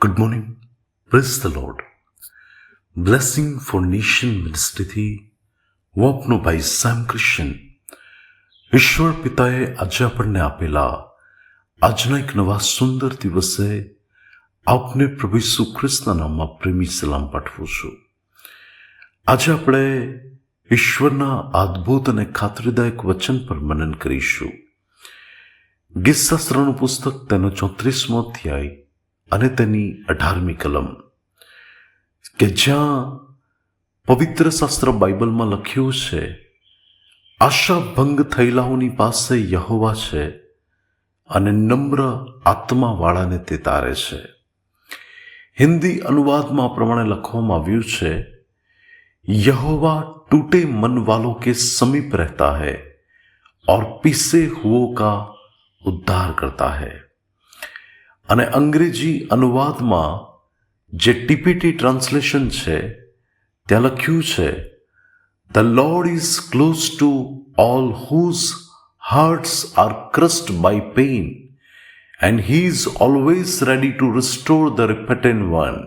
Good morning. Praise the lord. Blessing for nation મિનિસ્ટ્રીથી હું આપનો ભાઈ સેમ ક્રિશ્ચન. ઈશ્વર પિતાએ આજે આપણને આપેલા આજના એક નવા સુંદર દિવસે આપને પ્રભુ ઈસુ ખ્રિસ્તના નામમાં પ્રેમી સલામ પાઠવું છું. આજે આપણે ઈશ્વરના અદ્ભુત અને ખાતરીદાયક વચન પર મનન કરીશું. ગીતશાસ્ત્રનું પુસ્તક તેનો 34મો અધ્યાય અને તેની 18મી કલમ, કે જ્યાં પવિત્ર શાસ્ત્ર બાઇબલમાં લખ્યું છે, આશા ભંગ થયેલાઓની પાસે યહોવા છે અને નમ્ર આત્માવાળાને તે તારે છે. હિન્દી અનુવાદમાં પ્રમાણે લખવામાં આવ્યું છે, यहोवा टूटे मन वालों के समीप रहता है और पीसे हुओं का उद्धार करता है. અને અંગ્રેજી અનુવાદમાં જે ટીપીટી ટ્રાન્સલેશન છે ત્યાં લખ્યું છે, the lord is close to all whose hearts are crushed by pain and he is always ready to restore the repentant one.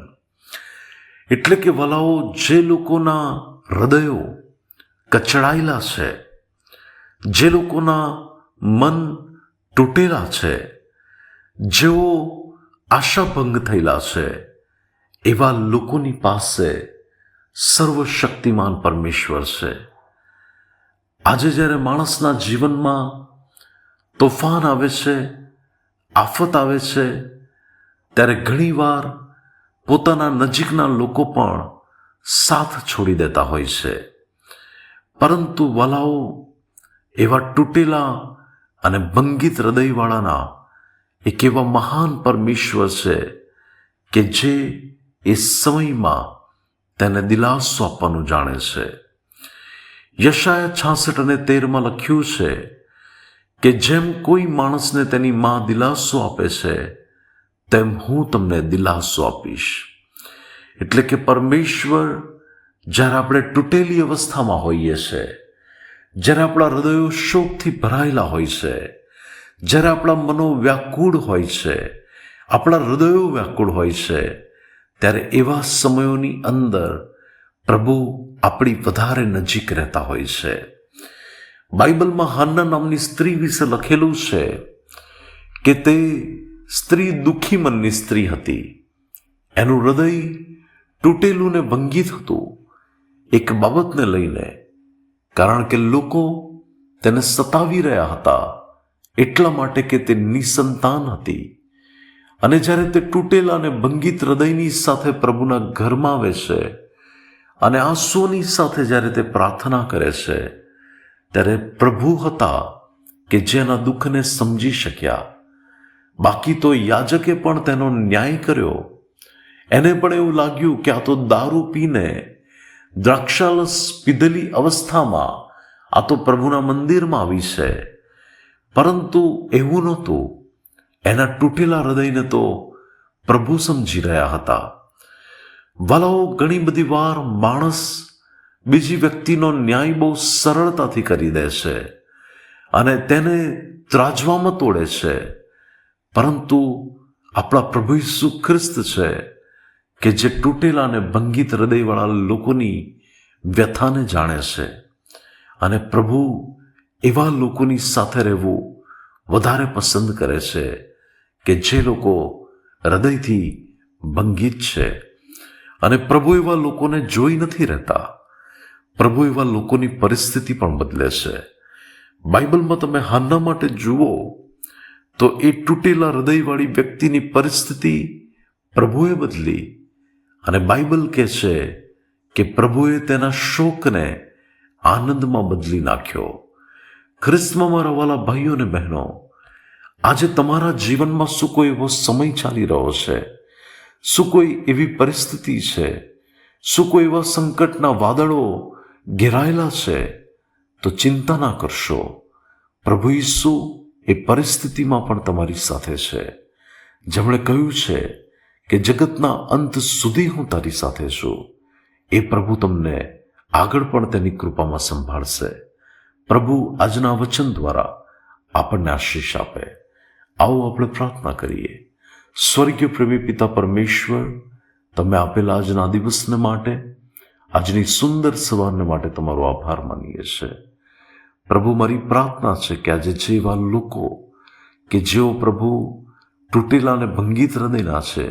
એટલે કે વલાઓ, જે લોકોના હૃદયો કચડાયેલા છે, જે લોકોના મન તૂટેલા છે, જેઓ આશાભંગ થયેલા છે, એવા લોકોની પાસે સર્વશક્તિમાન પરમેશ્વર છે. આજે જ્યારે માણસના જીવનમાં તોફાન આવે છે, આફત આવે છે, ત્યારે ઘણીવાર પોતાના નજીકના લોકો પણ સાથ છોડી દેતા હોય છે. પરંતુ વાલાઓ, એવા તૂટેલા અને ભંગિત હૃદયવાળાના એક એવા મહાન પરમેશ્વર છે કે જે એ સમયમાં તેને દિલાસો આપવાનું જાણે છે. યશાયા 66 અને 13માં લખ્યું છે કે જેમ કોઈ માણસને તેની માં દિલાસો આપે છે, તેમ હું તમને દિલાસો આપીશ. એટલે કે પરમેશ્વર જ્યારે આપણે તૂટેલી અવસ્થામાં હોઈએ છીએ, જ્યારે આપણા હૃદયો શોકથી ભરાયેલા હોય છે, જ્યારે આપણા મનો વ્યાકુળ હોય છે, આપણા હૃદયો વ્યાકુળ હોય છે, ત્યારે એવા સમયોની અંદર પ્રભુ આપણી વધારે નજીક રહેતા હોય છે. બાઇબલમાં હાન્ના નામની સ્ત્રી વિશે લખેલું છે કે તે સ્ત્રી દુઃખી મનની સ્ત્રી હતી. એનું હૃદય તૂટેલું ને ભંગિત હતું એક બાબતને લઈને, કારણ કે લોકો તેને સતાવી રહ્યા હતા, એટલા માટે કે તે નિસંતાન હતી. અને જ્યારે તે તૂટેલા અને ભંગિત હૃદયની સાથે પ્રભુના ઘરમાં આવે છે અને આંસુઓની સાથે જ્યારે તે પ્રાર્થના કરે છે, ત્યારે પ્રભુ હતા કે જેના દુઃખને સમજી શક્યા. બાકી તો યાજકે પણ તેનો ન્યાય કર્યો. એને પણ એવું લાગ્યું કે આ તો દારૂ પીને દ્રાક્ષારસ પીધેલી અવસ્થામાં આ તો પ્રભુના મંદિરમાં આવી છે. પરંતુ એવું નહોતું. એના તૂટેલા હૃદયને તો પ્રભુ સમજી રહ્યા હતા. વાલાઓ, ઘણી બધી વાર માણસ બીજી વ્યક્તિનો ન્યાય બહુ સરળતાથી કરી દે છે અને તેને ત્રાજવામાં તોડે છે. પરંતુ આપણા પ્રભુ ઈસુ ખ્રિસ્ત છે કે જે તૂટેલા અને ભંગિત હૃદયવાળા લોકોની વ્યથાને જાણે છે. અને પ્રભુ એવા લોકોની સાથે રહેવું વધારે પસંદ કરે છે કે જે લોકો હૃદયથી ભંગિત છે. અને પ્રભુ એવા લોકોને જોઈ નથી રહેતા. પ્રભુ એવા લોકોની પરિસ્થિતિ પણ બદલે છે. બાઇબલમાં તમે હાન્ના માટે જુઓ તો એ તૂટેલા હૃદયવાળી વ્યક્તિની પરિસ્થિતિ પ્રભુએ બદલી. અને બાઇબલ કહે છે કે પ્રભુએ તેના શોકને આનંદમાં બદલી નાખ્યો. ખ્રિસ્તમાં મારા વાલા ભાઈઓ અને બહેનો, આજે તમારા જીવનમાં શું કોઈ એવો સમય ચાલી રહ્યો છે, શું કોઈ એવી પરિસ્થિતિ છે, શું કોઈ એવા સંકટના વાદળો ઘેરાયેલા છે, તો ચિંતા ના કરશો. પ્રભુ ઈસુ એ પરિસ્થિતિમાં પણ તમારી સાથે છે. જેમણે કહ્યું છે કે જગતના અંત સુધી હું તારી સાથે છું, એ પ્રભુ તમને આગળ પણ તેની કૃપામાં સંભાળશે. પ્રભુ આજના વચન દ્વારા આપણને આશીષ આપે. આવો આપણે પ્રાર્થના કરીએ. સ્વર્ગીય પ્રેમી પિતા પરમેશ્વર, તમે આપેલા આજના દિવસને માટે, આજની સુંદર સવારને માટે તમારો આભાર માનીએ છીએ. પ્રભુ, મારી પ્રાર્થના છે કે આજે જે એવા લોકો કે જેઓ પ્રભુ તૂટેલા અને ભંગિત હૃદયના છે,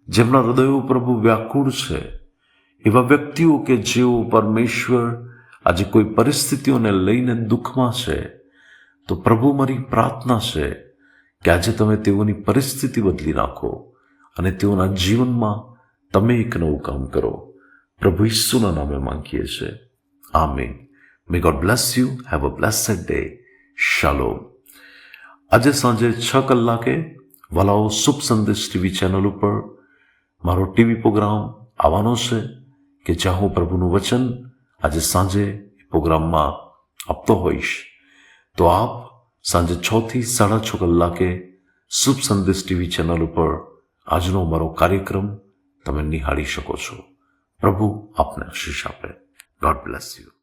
જેમના હૃદયો પ્રભુ વ્યાકુળ છે, એવા વ્યક્તિઓ કે જેઓ પરમેશ્વર આજે કોઈ પરિસ્થિતિઓને લઈને દુઃખમાં છે, તો પ્રભુ, મારી પ્રાર્થના છે કે આજે તમે તેઓની પરિસ્થિતિ બદલી નાખો અને તેઓના જીવનમાં તમે એક નવું કામ કરો. પ્રભુ ઈસુના નામે માંગીએ છીએ. આમીન. May God bless you. Have a blessed day. શાલોમ. આજે સાંજે 6 કલાકે વલાઓ શુભ સંદેશ ટીવી ચેનલ ઉપર મારો ટીવી પ્રોગ્રામ આવવાનો છે કે જ્યાં હું પ્રભુનું વચન આજે સાંજે પ્રોગ્રામમાં આપતો હોઈશ. તો આપ સાંજે 6 થી 6:30 કલાકે શુભ સંદેશ ટીવી ચેનલ ઉપર આજનો મારો કાર્યક્રમ તમે નિહાળી શકો છો. પ્રભુ આપને આશીષ આપે. God bless you.